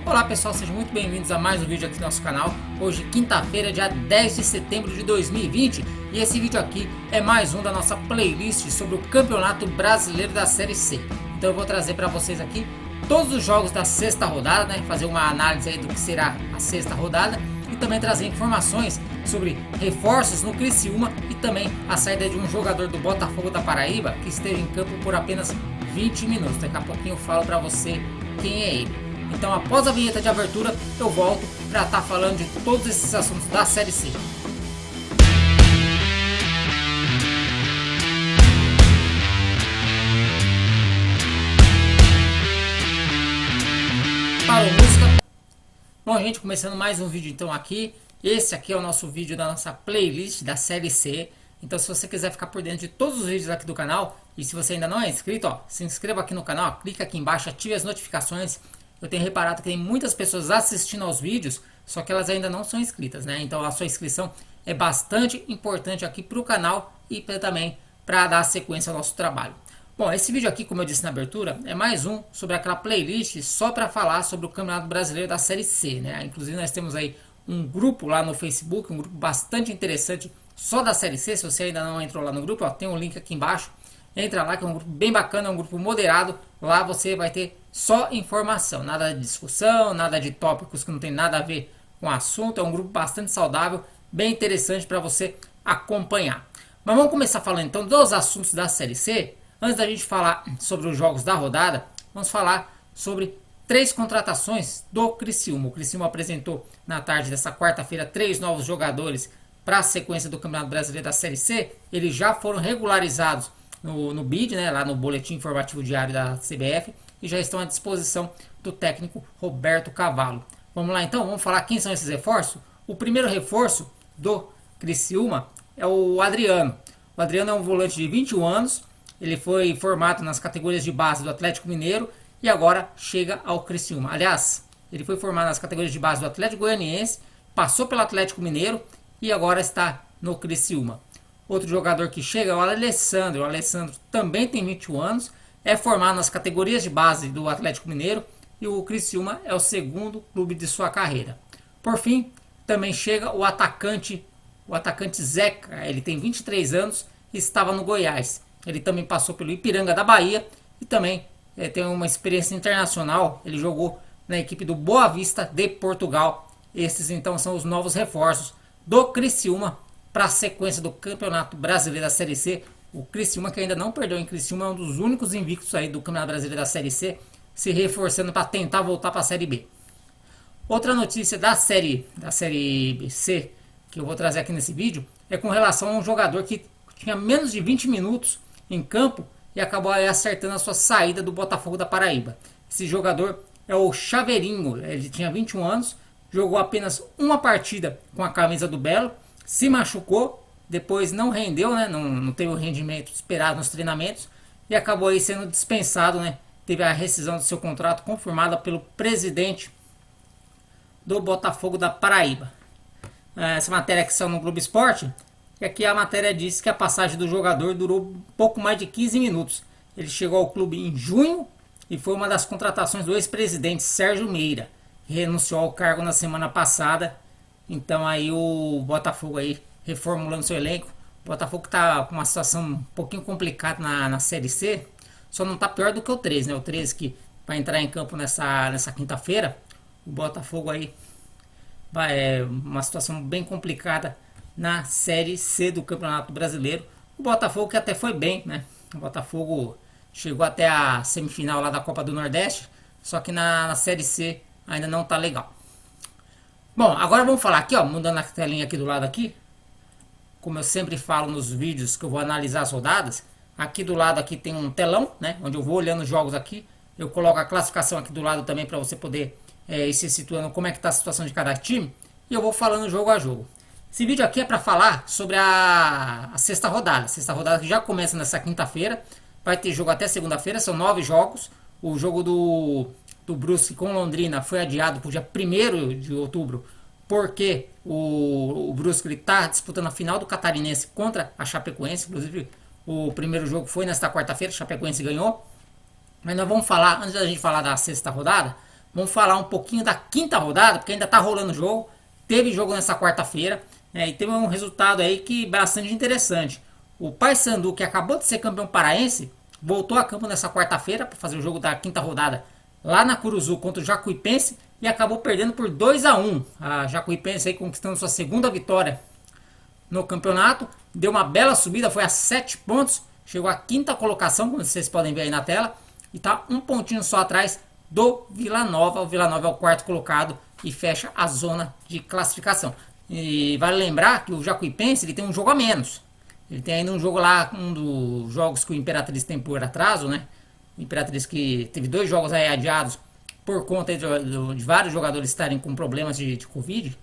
Olá pessoal, sejam muito bem-vindos a mais um vídeo aqui no nosso canal. Hoje, quinta-feira, dia 10 de setembro de 2020. E esse vídeo aqui é mais um da nossa playlist sobre o Campeonato Brasileiro da Série C. Então eu vou trazer para vocês aqui todos os jogos da sexta rodada, né? Fazer uma análise aí do que será a sexta rodada. E também trazer informações sobre reforços no Criciúma e também a saída de um jogador do Botafogo da Paraíba que esteve em campo por apenas 20 minutos. Daqui a pouquinho eu falo para você quem é ele. Então, após a vinheta de abertura, eu volto para estar falando de todos esses assuntos da Série C. Parou música. Bom, gente, começando mais um vídeo então aqui. Esse aqui é o nosso vídeo da nossa playlist da Série C. Então, se você quiser ficar por dentro de todos os vídeos aqui do canal, e se você ainda não é inscrito, se inscreva aqui no canal, clica aqui embaixo, ative as notificações. Eu tenho reparado que tem muitas pessoas assistindo aos vídeos, só que elas ainda não são inscritas, né? Então a sua inscrição é bastante importante aqui para o canal e também para dar sequência ao nosso trabalho. Bom, esse vídeo aqui, como eu disse na abertura, é mais um sobre aquela playlist só para falar sobre o Campeonato Brasileiro da Série C, né? Inclusive nós temos aí um grupo lá no Facebook, um grupo bastante interessante só da Série C. Se você ainda não entrou lá no grupo, tem um link aqui embaixo. Entra lá, que é um grupo bem bacana, é um grupo moderado. Lá você vai ter só informação, nada de discussão, nada de tópicos que não tem nada a ver com o assunto. É um grupo bastante saudável, bem interessante para você acompanhar. Mas vamos começar falando então dos assuntos da Série C. Antes da gente falar sobre os jogos da rodada, vamos falar sobre 3 contratações do Criciúma. O Criciúma apresentou na tarde dessa quarta-feira 3 novos jogadores para a sequência do Campeonato Brasileiro da Série C. Eles já foram regularizados no BID, né, lá no Boletim Informativo Diário da CBF, e já estão à disposição do técnico Roberto Cavalo. Vamos lá então, vamos falar quem são esses reforços. O primeiro reforço do Criciúma é o Adriano. O Adriano é um volante de 21 anos, ele foi formado nas categorias de base do Atlético Mineiro e agora chega ao Criciúma. Aliás, ele foi formado nas categorias de base do Atlético Goianiense, passou pelo Atlético Mineiro e agora está no Criciúma. Outro jogador que chega é o Alessandro. O Alessandro também tem 21 anos, é formado nas categorias de base do Atlético Mineiro e o Criciúma é o segundo clube de sua carreira. Por fim, também chega o atacante Zeca. Ele tem 23 anos e estava no Goiás. Ele também passou pelo Ipiranga da Bahia e também tem uma experiência internacional. Ele jogou na equipe do Boa Vista de Portugal. Esses então são os novos reforços do Criciúma para a sequência do Campeonato Brasileiro da Série C. O Criciúma, que ainda não perdeu em Criciúma, é um dos únicos invictos aí do Campeonato Brasileiro da Série C, se reforçando para tentar voltar para a Série B. Outra notícia da série C que eu vou trazer aqui nesse vídeo é com relação a um jogador que tinha menos de 20 minutos em campo e acabou aí acertando a sua saída do Botafogo da Paraíba. Esse jogador é o Chaveirinho. Ele tinha 21 anos, jogou apenas uma partida com a camisa do Belo, se machucou, depois não rendeu, né? Não teve o rendimento esperado nos treinamentos e acabou aí sendo dispensado, né? Teve a rescisão do seu contrato confirmada pelo presidente do Botafogo da Paraíba. Essa matéria que saiu no Globo Esporte, e aqui a matéria diz que a passagem do jogador durou um pouco mais de 15 minutos. Ele chegou ao clube em junho e foi uma das contratações do ex-presidente Sérgio Meira, que renunciou ao cargo na semana passada. Então aí o Botafogo aí reformulando seu elenco. O Botafogo está com uma situação um pouquinho complicada na Série C. Só não está pior do que o 13, né? O 13 que vai entrar em campo nessa quinta-feira. O Botafogo aí vai uma situação bem complicada na Série C do Campeonato Brasileiro. O Botafogo que até foi bem, né? O Botafogo chegou até a semifinal lá da Copa do Nordeste. Só que na Série C ainda não está legal. Bom, agora vamos falar aqui, ó, mudando a telinha aqui do lado aqui. Como eu sempre falo nos vídeos que eu vou analisar as rodadas, aqui do lado aqui tem um telão, né, onde eu vou olhando os jogos aqui. Eu coloco a classificação aqui do lado também para você poder ir se situando como é que está a situação de cada time. E eu vou falando jogo a jogo. Esse vídeo aqui é para falar sobre a sexta rodada. A sexta rodada que já começa nessa quinta-feira. Vai ter jogo até segunda-feira, são 9 jogos. O jogo do Brusque com Londrina foi adiado para o dia 1º de outubro, porque o Brusque está disputando a final do Catarinense contra a Chapecoense. Inclusive, o primeiro jogo foi nesta quarta-feira, a Chapecoense ganhou. Mas nós vamos falar, antes da gente falar da sexta rodada, Vamos falar um pouquinho da quinta rodada, porque ainda está rolando o jogo. Teve jogo nessa quarta-feira, e teve um resultado aí que bastante interessante. O Paysandu, que acabou de ser campeão paraense, voltou a campo nessa quarta-feira para fazer o jogo da quinta rodada lá na Curuzu contra o Jacuipense e acabou perdendo por 2-1. A Jacuipense aí conquistando sua segunda vitória no campeonato, deu uma bela subida, foi a 7 pontos, chegou à quinta colocação, como vocês podem ver aí na tela, e está um pontinho só atrás do Vila Nova. O Vila Nova é o quarto colocado e fecha a zona de classificação. E vale lembrar que o Jacuipense ele tem um jogo a menos. Ele tem ainda um jogo lá, um dos jogos que o Imperatriz tem por atraso, né? O Imperatriz que teve 2 jogos aí adiados por conta de vários jogadores estarem com problemas de Covid.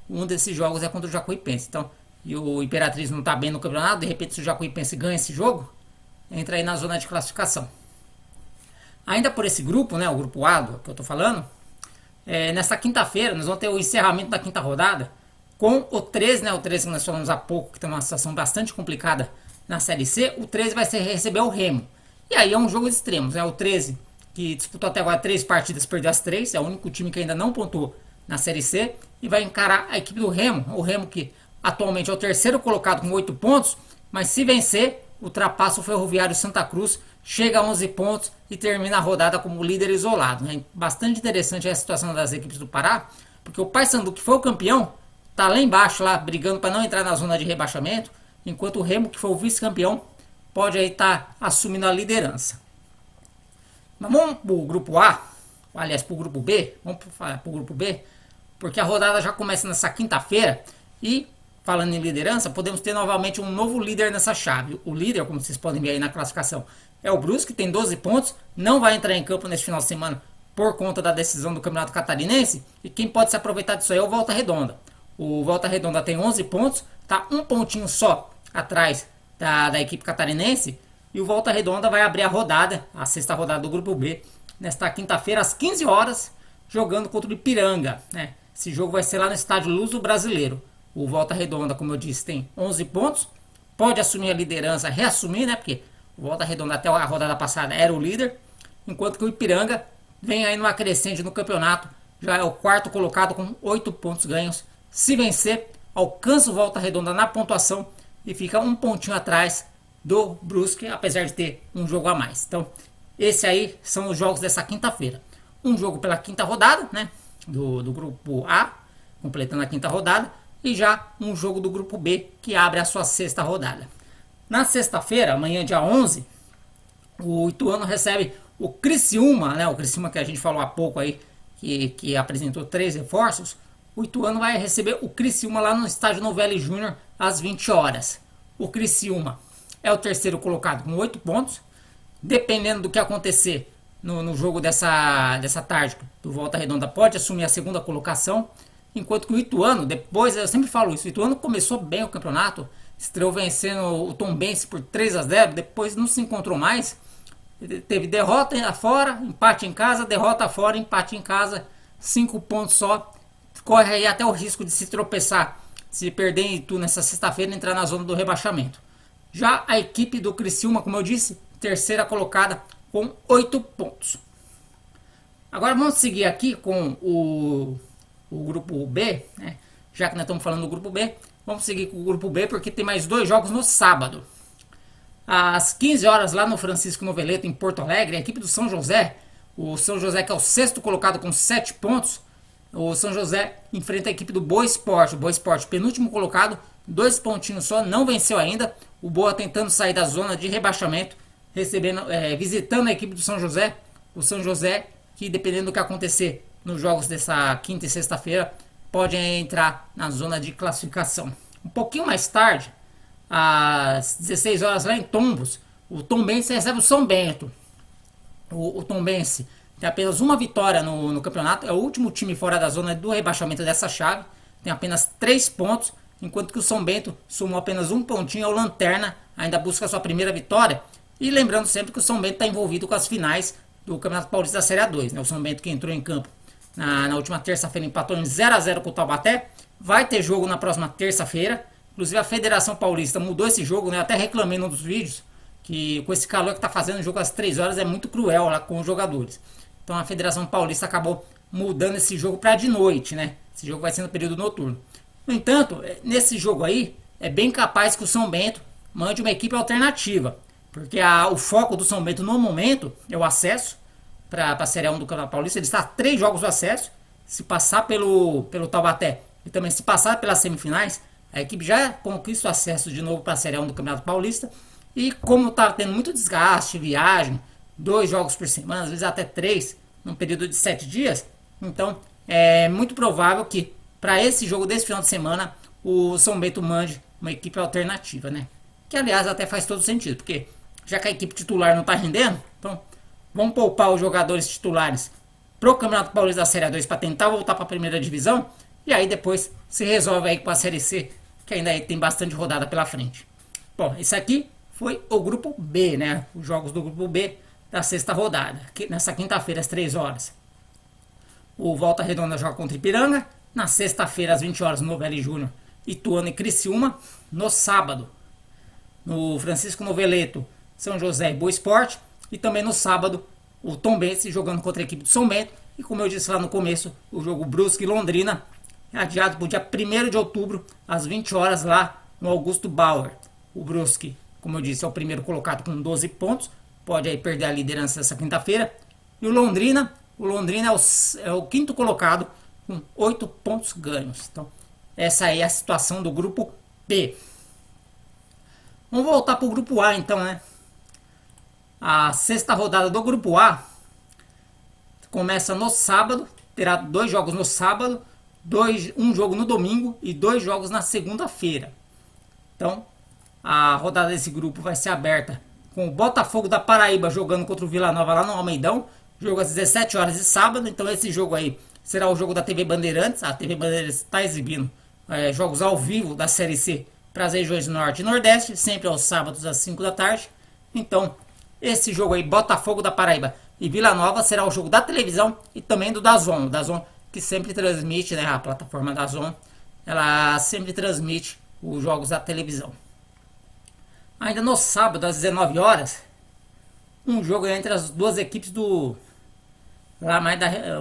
Um desses jogos é contra o Jacuipense. Então, e o Imperatriz não está bem no campeonato, de repente se o Jacuipense ganha esse jogo, entra aí na zona de classificação. Ainda por esse grupo, né, o grupo A do que eu estou falando, nessa quinta-feira nós vamos ter o encerramento da quinta rodada com o 13, né, o 13 que nós falamos há pouco, que tem uma situação bastante complicada na Série C. O 13 vai receber o Remo. E aí é um jogo de extremos, né, o 13 que disputou até agora 3 partidas, perdeu as 3, é o único time que ainda não pontuou na Série C, e vai encarar a equipe do Remo, o Remo que atualmente é o terceiro colocado com 8 pontos, mas se vencer, ultrapassa o Ferroviário Santa Cruz, chega a 11 pontos e termina a rodada como líder isolado. Né? Bastante interessante a situação das equipes do Pará, porque o Paysandu, que foi o campeão, está lá embaixo, lá brigando para não entrar na zona de rebaixamento, enquanto o Remo, que foi o vice-campeão, pode aí estar assumindo a liderança. Mas vamos para o grupo A, aliás, para o grupo B, porque a rodada já começa nessa quinta-feira e, falando em liderança, podemos ter novamente um novo líder nessa chave. O líder, como vocês podem ver aí na classificação, é o Brusque, que tem 12 pontos, não vai entrar em campo neste final de semana por conta da decisão do Campeonato Catarinense, e quem pode se aproveitar disso aí é o Volta Redonda. O Volta Redonda tem 11 pontos, está um pontinho só atrás da equipe catarinense, e o Volta Redonda vai abrir a rodada, a sexta rodada do Grupo B, nesta quinta-feira às 15 horas, jogando contra o Ipiranga. Né? Esse jogo vai ser lá no estádio Luso Brasileiro. O Volta Redonda, como eu disse, tem 11 pontos, pode assumir a liderança, reassumir, né? Porque o Volta Redonda até a rodada passada era o líder, enquanto que o Ipiranga vem aí numa crescente no campeonato, já é o quarto colocado com 8 pontos ganhos. Se vencer, alcança o Volta Redonda na pontuação e fica um pontinho atrás do Brusque, apesar de ter um jogo a mais. Então, esse aí são os jogos dessa quinta-feira. Um jogo pela quinta rodada, né, do grupo A, completando a quinta rodada, e já um jogo do grupo B, que abre a sua sexta rodada. Na sexta-feira, amanhã dia 11, o Ituano recebe o Criciúma, né, o Criciúma que a gente falou há pouco aí, que apresentou 3 reforços. O Ituano vai receber o Criciúma lá no estádio Novelli Júnior às 20 horas. O Criciúma é o terceiro colocado com 8 pontos. Dependendo do que acontecer no jogo dessa tarde, do Volta Redonda pode assumir a segunda colocação. Enquanto que o Ituano, depois, eu sempre falo isso, o Ituano começou bem o campeonato, estreou vencendo o Tombense por 3-0, depois não se encontrou mais. Teve derrota fora, empate em casa, derrota fora, empate em casa, 5 pontos só. Corre aí até o risco de se tropeçar, se perder em Itu nessa sexta-feira e entrar na zona do rebaixamento. Já a equipe do Criciúma, como eu disse, terceira colocada com 8 pontos. Agora vamos seguir aqui com o grupo B, né? Já que nós estamos falando do grupo B, vamos seguir com o grupo B porque tem mais 2 jogos no sábado. Às 15 horas lá no Francisco Noveleto, em Porto Alegre, a equipe do São José, o São José que é o sexto colocado com 7 pontos, o São José enfrenta a equipe do Boa Esporte. O Boa Esporte, penúltimo colocado, 2 pontinhos só, não venceu ainda. O Boa tentando sair da zona de rebaixamento, visitando a equipe do São José. O São José, que dependendo do que acontecer nos jogos dessa quinta e sexta-feira, pode entrar na zona de classificação. Um pouquinho mais tarde, às 16 horas lá em Tombos, o Tombense recebe o São Bento. O Tombense tem apenas uma vitória no campeonato, é o último time fora da zona do rebaixamento dessa chave, tem apenas 3 pontos, enquanto que o São Bento somou apenas um pontinho ao Lanterna, ainda busca a sua primeira vitória. E lembrando sempre que o São Bento está envolvido com as finais do Campeonato Paulista da Série A2. Né? O São Bento que entrou em campo na última terça-feira empatou em 0-0 com o Taubaté. Vai ter jogo na próxima terça-feira. Inclusive a Federação Paulista mudou esse jogo, né? Eu até reclamei num dos vídeos que com esse calor que está fazendo o jogo às 3 horas é muito cruel lá com os jogadores. Então a Federação Paulista acabou mudando esse jogo para de noite, né? Esse jogo vai ser no período noturno. No entanto, nesse jogo aí, é bem capaz que o São Bento mande uma equipe alternativa, porque o foco do São Bento no momento é o acesso para a Série 1 do Campeonato Paulista. Ele está a 3 jogos do acesso. Se passar pelo Taubaté e também se passar pelas semifinais, a equipe já conquista o acesso de novo para a Série 1 do Campeonato Paulista. E como está tendo muito desgaste, viagem, 2 jogos por semana, às vezes até 3, num período de 7 dias, então é muito provável que para esse jogo desse final de semana o São Bento mande uma equipe alternativa, né? Que aliás até faz todo sentido, porque já que a equipe titular não está rendendo, então vamos poupar os jogadores titulares pro Campeonato Paulista da Série 2 para tentar voltar para a primeira divisão, e aí depois se resolve aí com a Série C, que ainda aí tem bastante rodada pela frente. Bom, isso aqui foi o grupo B, né? Os jogos do grupo B da sexta rodada, nessa quinta-feira às 3 horas. O Volta Redonda joga contra Ipiranga, na sexta-feira às 20 horas no Novelli Júnior, Ituano e Criciúma. No sábado, no Francisco Noveleto, São José e Boa Esporte. E também no sábado, o Tombense jogando contra a equipe do São Bento. E como eu disse lá no começo, o jogo Brusque e Londrina é adiado para o dia 1º de outubro, às 20 horas lá no Augusto Bauer. O Brusque, como eu disse, é o primeiro colocado com 12 pontos. Pode aí perder a liderança essa quinta-feira. E o Londrina é o quinto colocado com 8 pontos ganhos. Então, essa aí é a situação do grupo B. Vamos voltar para o grupo A então, né? A sexta rodada do grupo A começa no sábado. Terá 2 jogos no sábado, um jogo no domingo e 2 jogos na segunda-feira. Então, a rodada desse grupo vai ser aberta com o Botafogo da Paraíba jogando contra o Vila Nova lá no Almeidão. Jogo às 17 horas de sábado. Então esse jogo aí será o jogo da TV Bandeirantes. A TV Bandeirantes está exibindo jogos ao vivo da Série C para as regiões Norte e Nordeste, sempre aos sábados às 5 da tarde. Então esse jogo aí, Botafogo da Paraíba e Vila Nova, será o jogo da televisão e também do DAZN. O DAZN que sempre transmite, né, a plataforma DAZN, ela sempre transmite os jogos da televisão. Ainda no sábado, às 19 horas, um jogo entre as duas equipes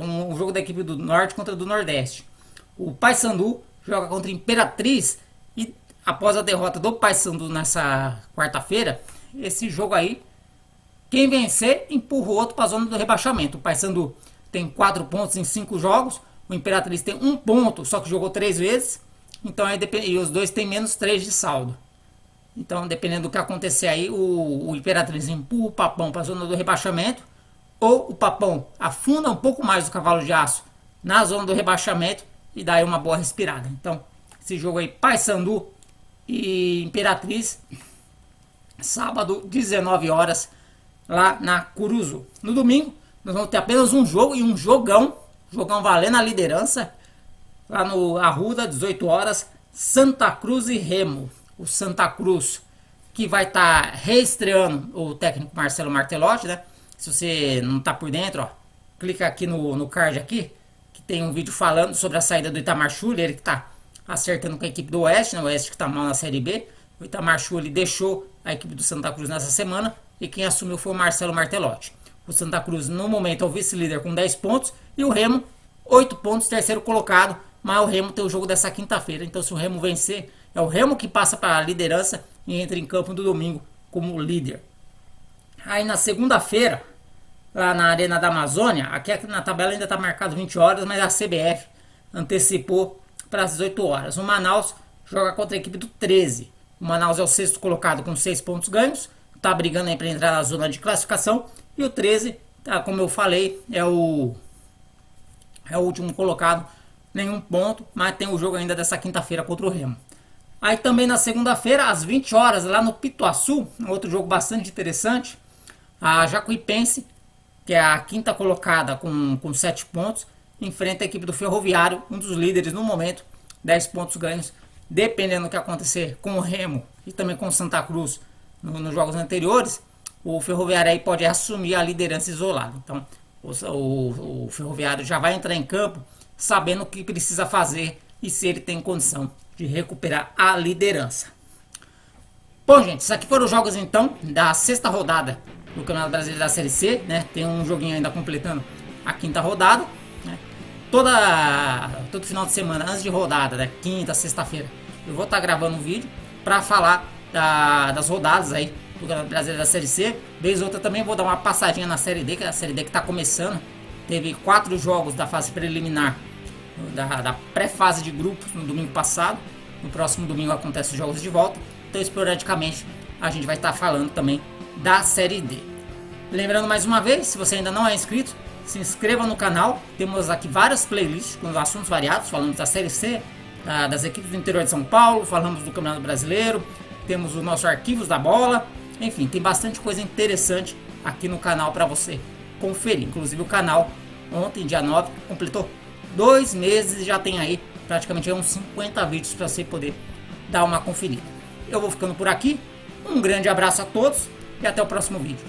um jogo da equipe do Norte contra do Nordeste. O Paysandu joga contra a Imperatriz e após a derrota do Paysandu nessa quarta-feira, esse jogo aí, quem vencer empurra o outro para a zona do rebaixamento. O Paysandu tem 4 pontos em 5 jogos, o Imperatriz tem 1 ponto, só que jogou 3 vezes, então aí e os dois têm menos 3 de saldo. Então, dependendo do que acontecer aí, o Imperatriz empurra o Papão para a zona do rebaixamento, ou o Papão afunda um pouco mais o Cavalo de Aço na zona do rebaixamento e dá aí uma boa respirada. Então, esse jogo aí, Paysandu e Imperatriz, sábado, 19 horas, lá na Curuzu. No domingo, nós vamos ter apenas um jogo e um jogão valendo a liderança, lá no Arruda, 18 horas, Santa Cruz e Remo. O Santa Cruz, que vai estar reestreando o técnico Marcelo Martelotti, né? Se você não está por dentro, ó, clica aqui no card aqui, que tem um vídeo falando sobre a saída do Itamar Schulli, ele que está acertando com a equipe do Oeste, né? O Oeste que está mal na Série B. O Itamar Schulli deixou a equipe do Santa Cruz nessa semana e quem assumiu foi o Marcelo Martelotti. O Santa Cruz, no momento, é o vice-líder com 10 pontos e o Remo, 8 pontos, terceiro colocado, mas o Remo tem o jogo dessa quinta-feira, então se o Remo vencer, é o Remo que passa para a liderança e entra em campo no domingo como líder. Aí na segunda-feira, lá na Arena da Amazônia, aqui na tabela ainda está marcado 20 horas, mas a CBF antecipou para as 18 horas. O Manaus joga contra a equipe do 13. O Manaus é o sexto colocado com 6 pontos ganhos, está brigando aí para entrar na zona de classificação. E o 13, tá, como eu falei, é o último colocado, nenhum ponto, mas tem o jogo ainda dessa quinta-feira contra o Remo. Aí também na segunda-feira, às 20 horas, lá no Pituaçu, outro jogo bastante interessante, a Jacuipense, que é a quinta colocada com 7 pontos, enfrenta a equipe do Ferroviário, um dos líderes no momento, 10 pontos ganhos. Dependendo do que acontecer com o Remo e também com o Santa Cruz nos jogos anteriores, o Ferroviário aí pode assumir a liderança isolada. Então o Ferroviário já vai entrar em campo sabendo o que precisa fazer e se ele tem condição de recuperar a liderança. Bom, gente, esses aqui foram os jogos então da sexta rodada do Campeonato Brasileiro da Série C, né? Tem um joguinho ainda completando a quinta rodada, né? todo final de semana, antes de rodada, né? Quinta, sexta-feira, eu vou estar gravando um vídeo para falar das rodadas aí do Campeonato Brasileiro da Série C. Vez outra também vou dar uma passadinha na Série D, que é a Série D que está começando. Teve 4 jogos da fase preliminar, da pré-fase de grupos no domingo passado. No próximo domingo acontecem os jogos de volta. Então, esporadicamente, a gente vai estar falando também da Série D. Lembrando mais uma vez, se você ainda não é inscrito, se inscreva no canal. Temos aqui várias playlists com assuntos variados. Falamos da Série C, das equipes do interior de São Paulo, falamos do Campeonato Brasileiro, temos os nossos arquivos da bola. Enfim, tem bastante coisa interessante aqui no canal para você conferir. Inclusive o canal, ontem, dia 9, completou 2 meses e já tem aí praticamente uns 50 vídeos para você poder dar uma conferida. Eu vou ficando por aqui. Um grande abraço a todos e até o próximo vídeo.